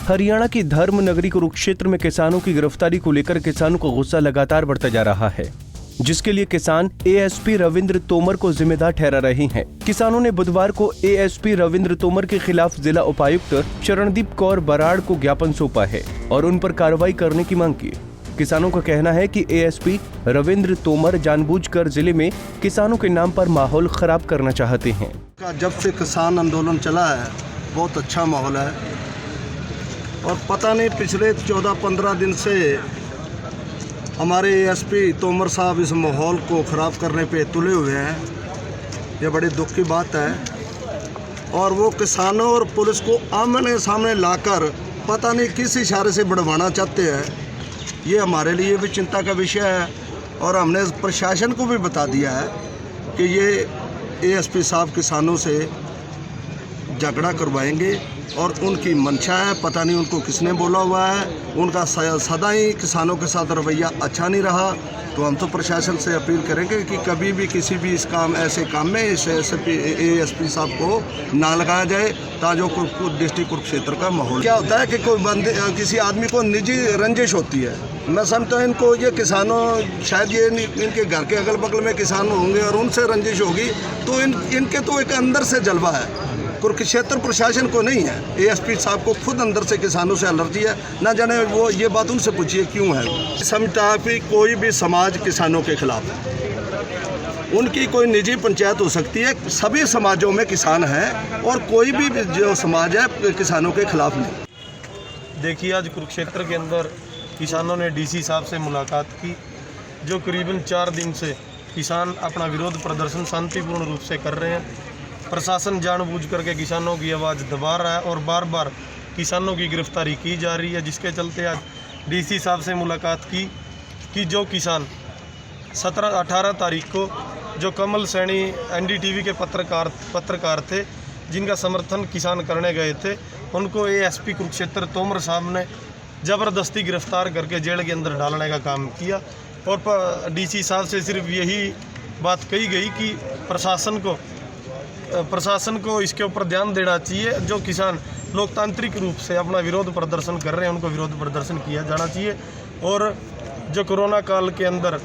हरियाणा की धर्म नगरी कुरुक्षेत्र में किसानों की गिरफ्तारी को लेकर किसानों का गुस्सा लगातार बढ़ता जा रहा है, जिसके लिए किसान एएसपी रविंद्र तोमर को जिम्मेदार ठहरा रहे हैं। किसानों ने बुधवार को एएसपी रविंद्र तोमर के खिलाफ जिला उपायुक्त शरणदीप कौर बराड़ को ज्ञापन सौंपा है और उन पर कार्रवाई करने की मांग की। किसानों का कहना है कि एएसपी रविंद्र तोमर जानबूझकर जिले में किसानों के नाम पर माहौल खराब करना चाहते हैं। जब से किसान आंदोलन चला है बहुत अच्छा माहौल है और पता नहीं पिछले 14-15 दिन से हमारे एएसपी तोमर साहब इस माहौल को ख़राब करने पे तुले हुए हैं। ये बड़ी दुख की बात है और वो किसानों और पुलिस को आमने सामने लाकर पता नहीं किस इशारे से बढ़वाना चाहते हैं। ये हमारे लिए भी चिंता का विषय है और हमने प्रशासन को भी बता दिया है कि ये एएसपी साहब किसानों से झगड़ा करवाएंगे और उनकी मंशा है, पता नहीं उनको किसने बोला हुआ है। उनका सदा ही किसानों के साथ रवैया अच्छा नहीं रहा, तो हम तो प्रशासन से अपील करेंगे कि कभी भी किसी भी ऐसे काम में इस एएसपी साहब को ना लगाया जाए, ताजो डिस्ट्रिक्ट कुरुक्षेत्र का माहौल। क्या होता है कि कोई किसी आदमी को निजी रंजिश होती है। मैं समझता हूँ इनको ये किसानों शायद ये इनके घर के अगल बगल में किसान होंगे और उनसे रंजिश होगी, तो इनके तो एक अंदर से जलवा है। कुरुक्षेत्र प्रशासन को नहीं है, एएसपी साहब को खुद अंदर से किसानों से एलर्जी है। ना जाने वो ये बात उनसे पूछिए क्यों है। समझता है कि कोई भी समाज किसानों के खिलाफ है, उनकी कोई निजी पंचायत हो सकती है, सभी समाजों में किसान हैं और कोई भी जो समाज है किसानों के खिलाफ नहीं। देखिए, आज कुरुक्षेत्र के अंदर किसानों ने डीसी साहब से मुलाकात की, जो करीबन 4 दिन से किसान अपना विरोध प्रदर्शन शांतिपूर्ण रूप से कर रहे हैं। प्रशासन जानबूझ करके किसानों की आवाज़ दबा रहा है और बार बार किसानों की गिरफ्तारी की जा रही है, जिसके चलते आज डीसी साहब से मुलाकात की कि जो किसान 17-18 तारीख को जो कमल सैनी एनडीटीवी के पत्रकार थे, जिनका समर्थन किसान करने गए थे, उनको एएसपी कुरुक्षेत्र तोमर साहब ने ज़बरदस्ती गिरफ्तार करके जेल के अंदर डालने का काम किया। और डीसी साहब से सिर्फ यही बात कही गई कि प्रशासन को इसके ऊपर ध्यान देना चाहिए। जो किसान लोकतांत्रिक रूप से अपना विरोध प्रदर्शन कर रहे हैं, उनको विरोध प्रदर्शन किया जाना चाहिए। और जो कोरोना काल के अंदर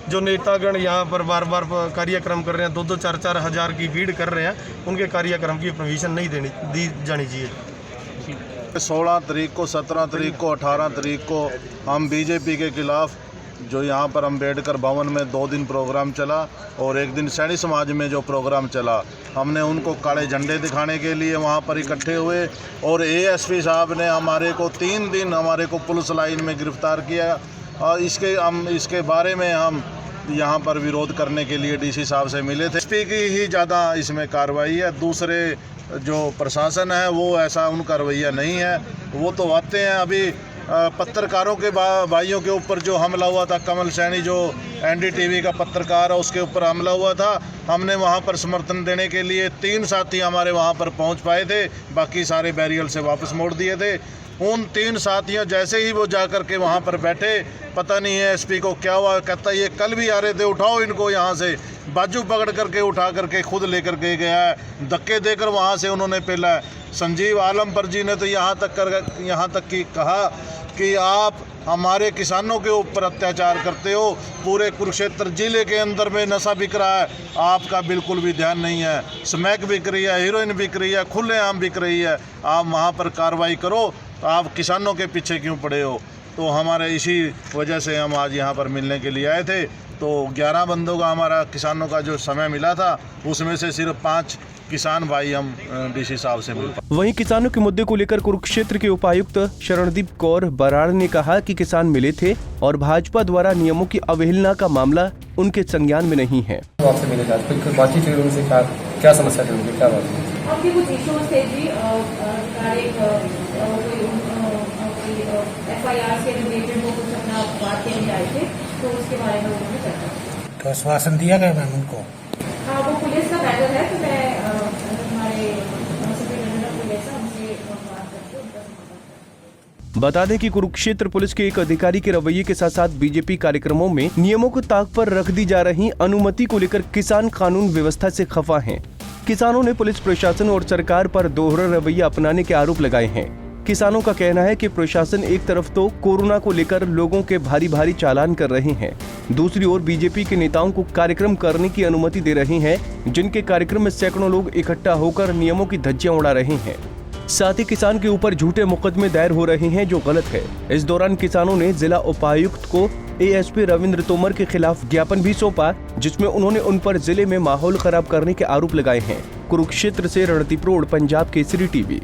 जो नेतागण यहाँ पर बार बार कार्यक्रम कर रहे हैं, 2-2, 4-4 हज़ार की भीड़ कर रहे हैं, उनके कार्यक्रम की परमिशन नहीं दी जानी चाहिए। 16 तारीख को, 17 तारीख को, 18 तारीख को हम बीजेपी के खिलाफ जो यहाँ पर अम्बेडकर भवन में 2 दिन प्रोग्राम चला और एक दिन सैनी समाज में जो प्रोग्राम चला, हमने उनको काले झंडे दिखाने के लिए वहाँ पर इकट्ठे हुए और एएसपी साहब ने हमारे को 3 दिन हमारे को पुलिस लाइन में गिरफ्तार किया। और इसके बारे में हम यहाँ पर विरोध करने के लिए डीसी साहब से मिले थे। एसपी की ही ज़्यादा इसमें कार्रवाई है, दूसरे जो प्रशासन है वो ऐसा उनका रवैया नहीं है। वो तो आते हैं, अभी पत्रकारों के भाइयों के ऊपर जो हमला हुआ था, कमल सैनी जो एनडीटीवी का पत्रकार है उसके ऊपर हमला हुआ था, हमने वहां पर समर्थन देने के लिए 3 साथी हमारे वहां पर पहुंच पाए थे, बाकी सारे बैरियल से वापस मोड़ दिए थे। उन 3 साथियों जैसे ही वो जा कर के वहाँ पर बैठे, पता नहीं है एसपी को क्या हुआ, कहता ये कल भी आ रहे थे, उठाओ इनको यहाँ से। बाजू पकड़ करके उठा करके खुद लेकर के गया है, धक्के देकर वहाँ से उन्होंने पहला संजीव आलमपुर जी ने तो यहाँ तक कि कहा कि आप हमारे किसानों के ऊपर अत्याचार करते हो, पूरे कुरुक्षेत्र जिले के अंदर में नशा बिक रहा है, आपका बिल्कुल भी ध्यान नहीं है, स्मैक बिक रही है, हीरोइन बिक रही है, खुलेआम बिक रही है, आप वहाँ पर कार्रवाई करो, आप किसानों के पीछे क्यों पड़े हो। तो हमारे इसी वजह से हम आज यहाँ पर मिलने के लिए आए थे। तो 11 बंदों का हमारा किसानों का जो समय मिला था, उसमें से सिर्फ 5 किसान भाई हम डीसी साहब से मिल। वहीं किसानों के मुद्दे को लेकर कुरुक्षेत्र के उपायुक्त शरणदीप कौर बराड़ ने कहा कि किसान मिले थे और भाजपा द्वारा नियमों की अवहेलना का मामला उनके संज्ञान में नहीं है। आपसे मिले थे, फिर बातचीत हुई उनसे, क्या समस्या थी उनकी, क्या बात है? आपके कुछ इश्यूज थे जी, FIR से रिलेटेड वो कुछ अपना बात कहने आए थे, तो उसके बारे में उन्होंने चर्चा। तो आश्वासन दिया गया मैम उनको? हाँ, वो पुलिस का मैटर है, तो मैं हमारे सुपरिटेंडेंट ऑफ पुलिस उनसे बात करके उनका समाधान। बता दें कि कुरुक्षेत्र पुलिस के एक अधिकारी के रवैये के साथ साथ बीजेपी कार्यक्रमों में नियमों को ताक पर रख दी जा रही अनुमति को लेकर किसान कानून व्यवस्था से खफा हैं। किसानों ने पुलिस प्रशासन और सरकार पर दोहरा रवैया अपनाने के आरोप लगाए हैं। किसानों का कहना है कि प्रशासन एक तरफ तो कोरोना को लेकर लोगों के भारी भारी चालान कर रहे हैं, दूसरी ओर बीजेपी के नेताओं को कार्यक्रम करने की अनुमति दे रही हैं, जिनके कार्यक्रम में सैकड़ों लोग इकट्ठा होकर नियमों की धज्जियां उड़ा रहे हैं। साथ ही किसान के ऊपर झूठे मुकदमे दायर हो रहे हैं, जो गलत है। इस दौरान किसानों ने जिला उपायुक्त को एएसपी रविंद्र तोमर के खिलाफ ज्ञापन भी सौंपा, जिसमें उन्होंने उन पर जिले में माहौल खराब करने के आरोप लगाए हैं। कुरुक्षेत्र से रणदीप रोड, पंजाब केसरी टीवी।